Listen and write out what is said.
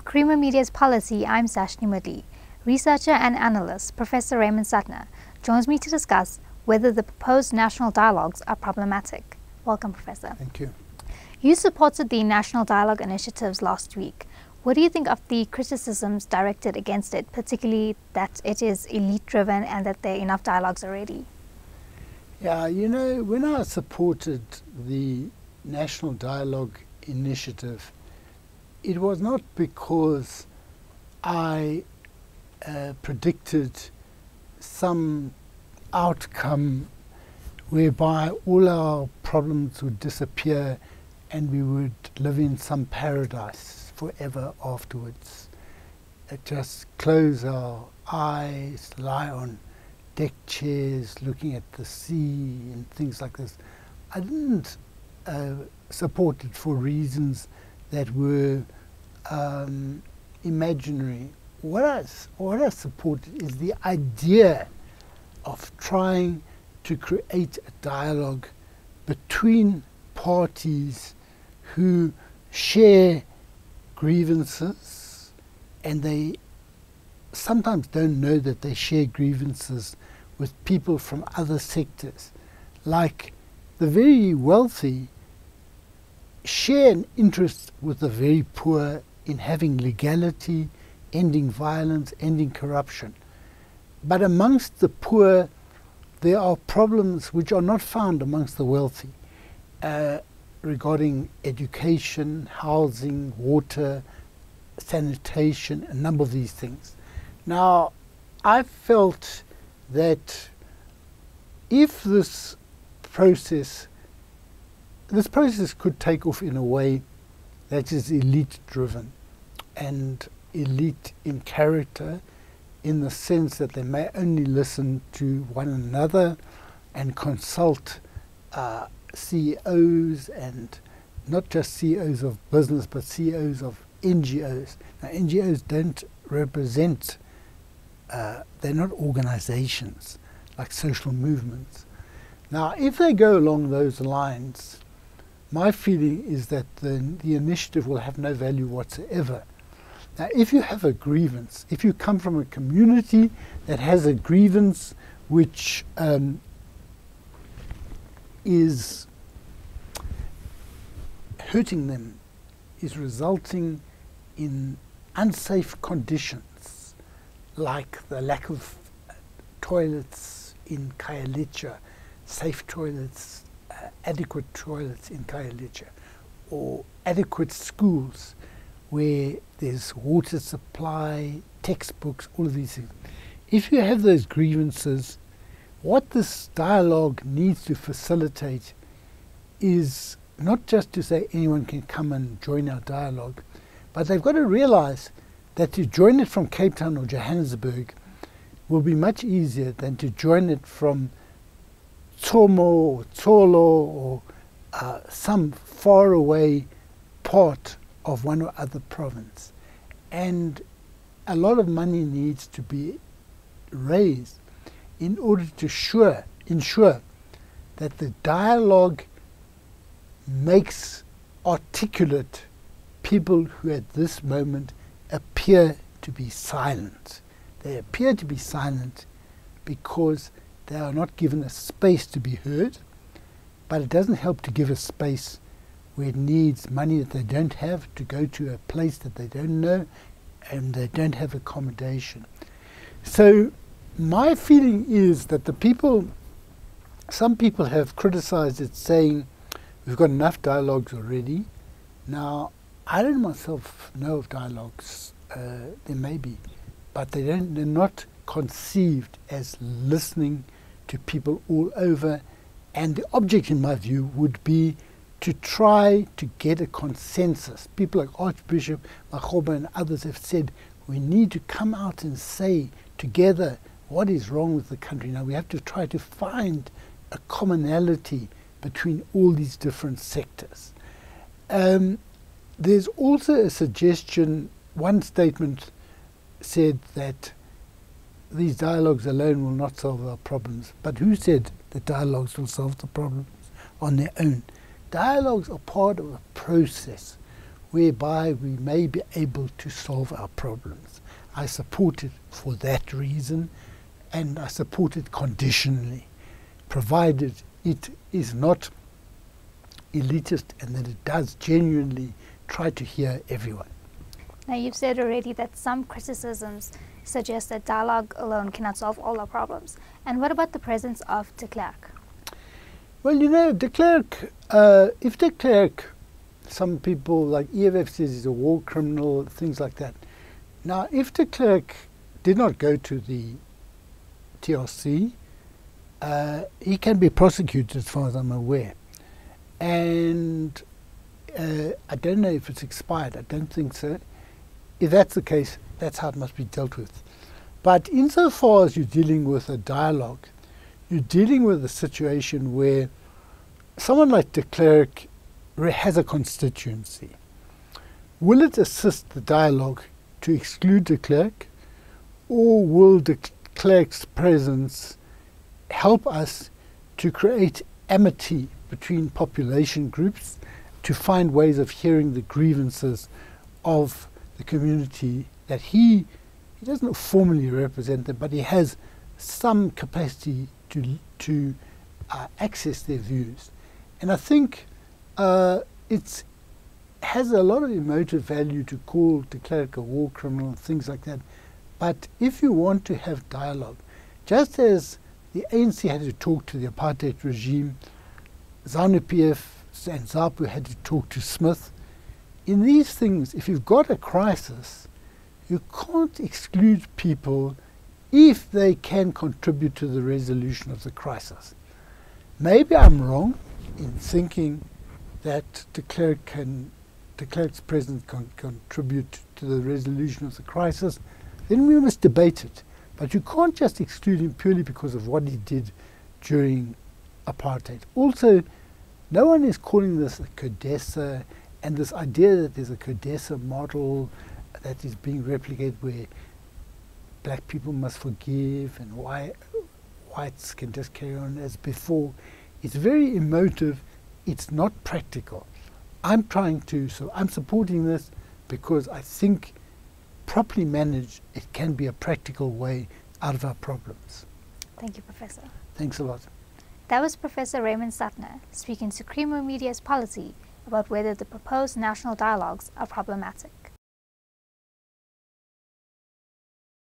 Creamer Media's Polity, I'm Sashnee Moodley. Researcher and analyst Professor Raymond Suttner joins me to discuss whether the proposed national dialogues are problematic. Welcome, Professor. Thank you. You supported the National Dialogue initiatives last week. What do you think of the criticisms directed against it, particularly that it is elite-driven and that there are enough dialogues already? Yeah, you know, when I supported the National Dialogue initiative, it was not because I predicted some outcome whereby all our problems would disappear and we would live in some paradise forever afterwards. Just close our eyes, lie on deck chairs, looking at the sea and things like this. I didn't support it for reasons that were imaginary. What I supported is the idea of trying to create a dialogue between parties who share grievances, and they sometimes don't know that they share grievances with people from other sectors. Like the very wealthy share an interest with the very poor in having legality, ending violence, ending corruption. But amongst the poor, there are problems which are not found amongst the wealthy, regarding education, housing, water, sanitation, a number of these things. Now, I felt that if this process could take off in a way that is elite-driven and elite in character, in the sense that they may only listen to one another and consult CEOs, and not just CEOs of business, but CEOs of NGOs. Now, NGOs don't represent, they're not organizations like social movements. Now, if they go along those lines, my feeling is that the initiative will have no value whatsoever. Now, if you have a grievance, if you come from a community that has a grievance which is hurting them, is resulting in unsafe conditions, like the lack of toilets in Khayelitsha, safe toilets, adequate toilets in Khayelitsha, or adequate schools where there's water supply, textbooks, all of these things. If you have those grievances, what this dialogue needs to facilitate is not just to say anyone can come and join our dialogue, but they've got to realize that to join it from Cape Town or Johannesburg will be much easier than to join it from Tsomo or Tsolo or some faraway part of one or other province. And a lot of money needs to be raised in order to ensure that the dialogue makes articulate people who at this moment appear to be silent. They appear to be silent because they are not given a space to be heard, but it doesn't help to give a space where it needs money that they don't have to go to a place that they don't know and they don't have accommodation. So my feeling is that some people have criticized it, saying we've got enough dialogues already. Now, I don't myself know of dialogues, there may be, but they're not conceived as listening to people all over, and the object, in my view, would be to try to get a consensus. People like Archbishop Makgoba and others have said we need to come out and say together what is wrong with the country. Now we have to try to find a commonality between all these different sectors. There's also a suggestion, one statement said that these dialogues alone will not solve our problems. But who said that dialogues will solve the problems on their own? Dialogues are part of a process whereby we may be able to solve our problems. I support it for that reason, and I support it conditionally, provided it is not elitist and that it does genuinely try to hear everyone. Now, you've said already that some criticisms suggest that dialogue alone cannot solve all our problems. And what about the presence of de Klerk? Well, you know, de Klerk, if de Klerk, some people like EFF says he's a war criminal, things like that. Now, if de Klerk did not go to the TRC, he can be prosecuted as far as I'm aware. And I don't know if it's expired. I don't think so. If that's the case, that's how it must be dealt with. But insofar as you're dealing with a dialogue, you're dealing with a situation where someone like de Klerk has a constituency. Will it assist the dialogue to exclude de Klerk, or will de Klerk's presence help us to create amity between population groups, to find ways of hearing the grievances of the community that he doesn't formally represent them, but he has some capacity to access their views. And I think it has a lot of emotive value to call de Klerk a war criminal and things like that. But if you want to have dialogue, just as the ANC had to talk to the apartheid regime, ZANU-PF and ZAPU had to talk to Smith, in these things, if you've got a crisis, you can't exclude people if they can contribute to the resolution of the crisis. Maybe I'm wrong in thinking that de Klerk's presence can contribute to the resolution of the crisis. Then we must debate it. But you can't just exclude him purely because of what he did during apartheid. Also, no one is calling this a CODESA, and this idea that there's a CODESA model that is being replicated where black people must forgive and whites can just carry on as before. It's very emotive. It's not practical. I'm supporting this because I think properly managed, it can be a practical way out of our problems. Thank you, Professor. Thanks a lot. That was Professor Raymond Suttner speaking to Creamer Media's Polity about whether the proposed national dialogues are problematic.